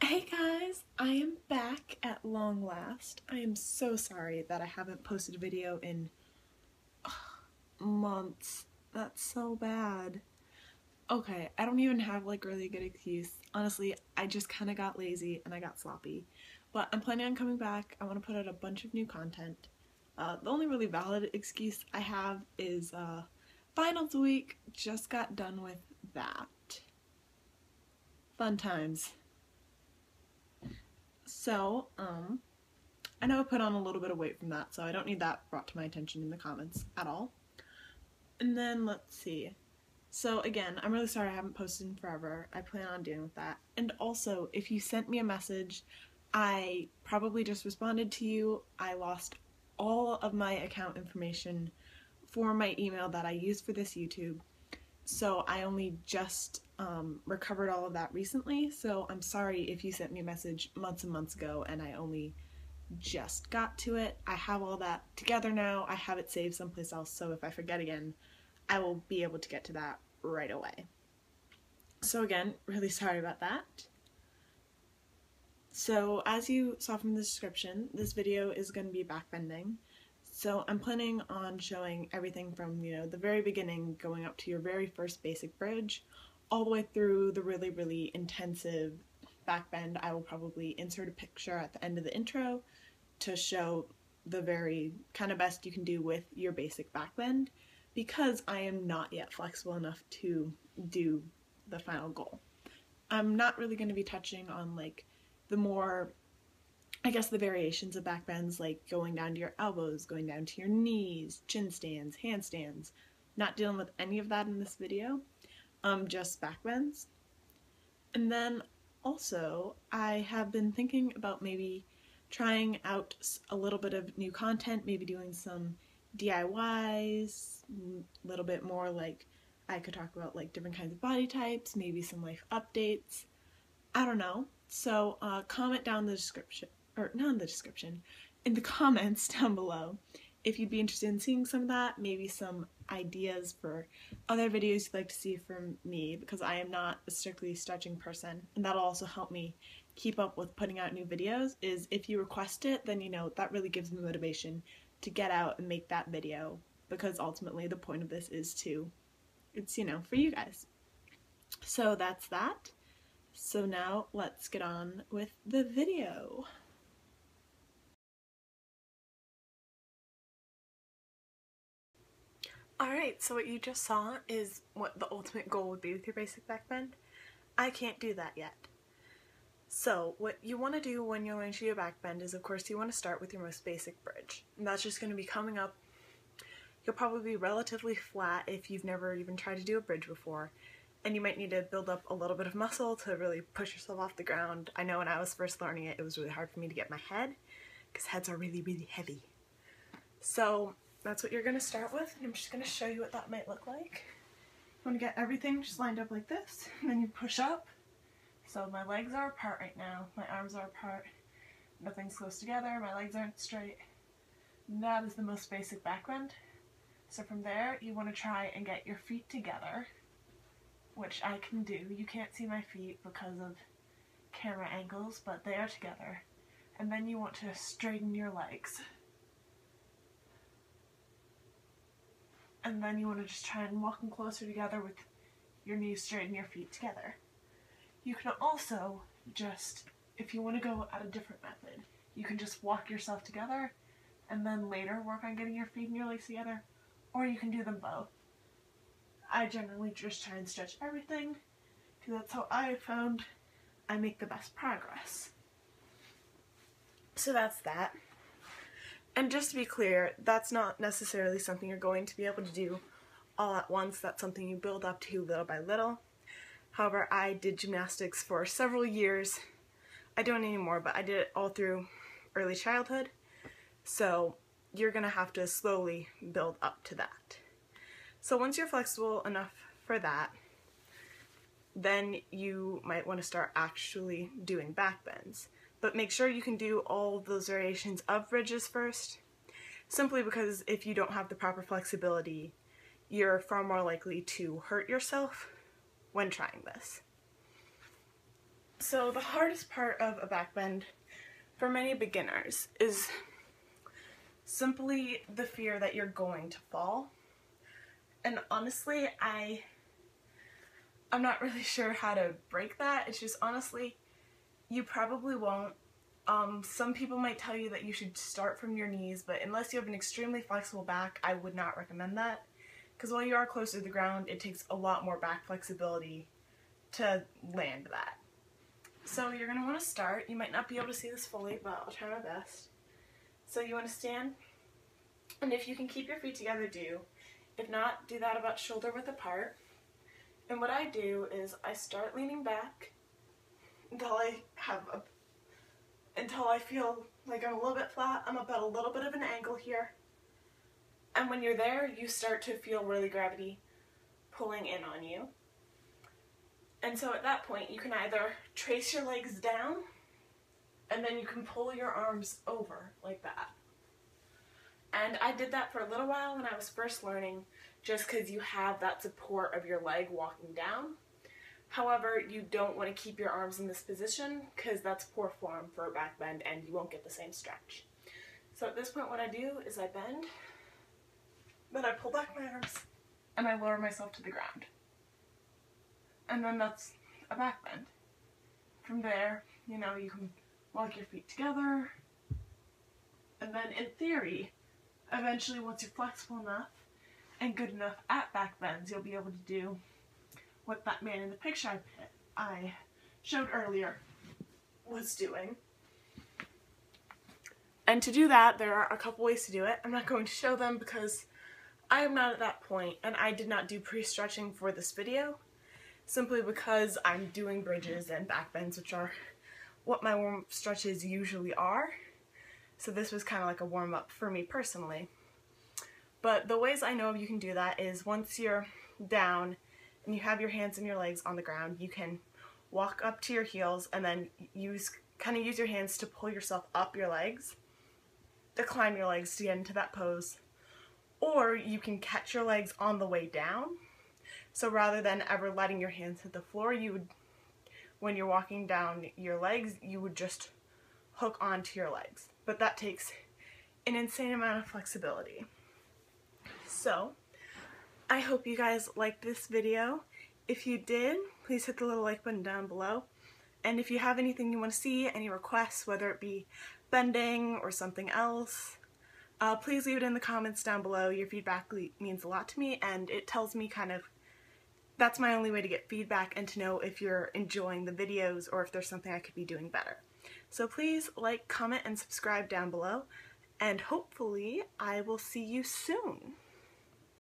Hey guys, I am back at long last. I am so sorry that I haven't posted a video in months. That's so bad. Okay, I don't even have like really good excuse. Honestly, I just kind of got lazy and I got sloppy. But I'm planning on coming back. I want to put out a bunch of new content. The only really valid excuse I have is finals week. Just got done with that. Fun times. So, I know I put on a little bit of weight from that, so I don't need that brought to my attention in the comments at all. And then, let's see. So again, I'm really sorry I haven't posted in forever. I plan on dealing with that. And also, if you sent me a message, I probably just responded to you. I lost all of my account information for my email that I used for this YouTube. So I only just recovered all of that recently. So I'm sorry if you sent me a message months and months ago and I only just got to it. I have all that together now. I have it saved someplace else, so if I forget again, I will be able to get to that right away. So again, really sorry about that. So as you saw from the description, this video is going to be backbending. So I'm planning on showing everything from, the very beginning going up to your very first basic bridge, all the way through the really, really intensive backbend. I will probably insert a picture at the end of the intro to show the very kind of best you can do with your basic backbend, because I am not yet flexible enough to do the final goal. I'm not really going to be touching on like the more, I guess, the variations of backbends, like going down to your elbows, going down to your knees, chin stands, handstands. Not dealing with any of that in this video, just backbends. And then also, I have been thinking about maybe trying out a little bit of new content, maybe doing some DIYs, a little bit more like I could talk about like different kinds of body types, maybe some life updates. I don't know. So comment down in the description, or not in the description, in the comments down below if you'd be interested in seeing some of that, maybe some ideas for other videos you'd like to see from me, because I am not a strictly stretching person, and that'll also help me keep up with putting out new videos. Is if you request it, then that really gives me motivation to get out and make that video, because ultimately the point of this is it's for you guys. So that's that. So now let's get on with the video. Alright, so what you just saw is what the ultimate goal would be with your basic backbend. I can't do that yet. So what you want to do when you're learning to do a backbend is, of course, you want to start with your most basic bridge. And that's just going to be coming up. You'll probably be relatively flat if you've never even tried to do a bridge before. And you might need to build up a little bit of muscle to really push yourself off the ground. I know when I was first learning it, it was really hard for me to get my head, because heads are really, really heavy. So that's what you're going to start with, and I'm just going to show you what that might look like. You want to get everything just lined up like this, and then you push up. So my legs are apart right now, my arms are apart, nothing's close together, my legs aren't straight. And that is the most basic backbend. So from there, you want to try and get your feet together, which I can do. You can't see my feet because of camera angles, but they are together. And then you want to straighten your legs. And then you want to just try and walk them closer together with your knees straight and your feet together. You can also just, if you want to go at a different method, you can just walk yourself together and then later work on getting your feet and your legs together, or you can do them both. I generally just try and stretch everything, because that's how I found I make the best progress. So that's that. And just to be clear, that's not necessarily something you're going to be able to do all at once. That's something you build up to little by little. However, I did gymnastics for several years. I don't anymore, but I did it all through early childhood. So you're going to have to slowly build up to that. So once you're flexible enough for that, then you might want to start actually doing backbends. But make sure you can do all of those variations of bridges first, simply because if you don't have the proper flexibility, you're far more likely to hurt yourself when trying this. So the hardest part of a back bend for many beginners is simply the fear that you're going to fall. And honestly, I'm not really sure how to break that. It's just honestly, you probably won't. Some people might tell you that you should start from your knees, but unless you have an extremely flexible back, I would not recommend that. Because while you are closer to the ground, it takes a lot more back flexibility to land that. So you're going to want to start. You might not be able to see this fully, but I'll try my best. So you want to stand, and if you can keep your feet together, do. If not, do that about shoulder width apart. And what I do is I start leaning back until I feel like I'm a little bit flat. I'm about a little bit of an angle here. And when you're there, you start to feel really gravity pulling in on you. And so at that point, you can either trace your legs down, and then you can pull your arms over like that. And I did that for a little while when I was first learning, just because you have that support of your leg walking down. However, you don't want to keep your arms in this position, because that's poor form for a back bend, and you won't get the same stretch. So at this point, what I do is I bend, then I pull back my arms, and I lower myself to the ground. And then that's a back bend. From there, you know, you can walk your feet together. And then in theory, eventually once you're flexible enough and good enough at back bends, you'll be able to do what that man in the picture I showed earlier was doing. And to do that, there are a couple ways to do it. I'm not going to show them because I am not at that point, and I did not do pre-stretching for this video, simply because I'm doing bridges and back bends, which are what my warm-up stretches usually are. So this was kind of like a warm-up for me personally. But the ways I know you can do that is once you're down and you have your hands and your legs on the ground, you can walk up to your heels and then kind of use your hands to pull yourself up your legs, to climb your legs to get into that pose. Or you can catch your legs on the way down. So rather than ever letting your hands hit the floor, when you're walking down your legs, you would just hook onto your legs. But that takes an insane amount of flexibility. So, I hope you guys liked this video. If you did, please hit the little like button down below. And if you have anything you want to see, any requests, whether it be bending or something else, please leave it in the comments down below. Your feedback means a lot to me, and it tells me that's my only way to get feedback and to know if you're enjoying the videos or if there's something I could be doing better. So please like, comment, and subscribe down below, and hopefully I will see you soon.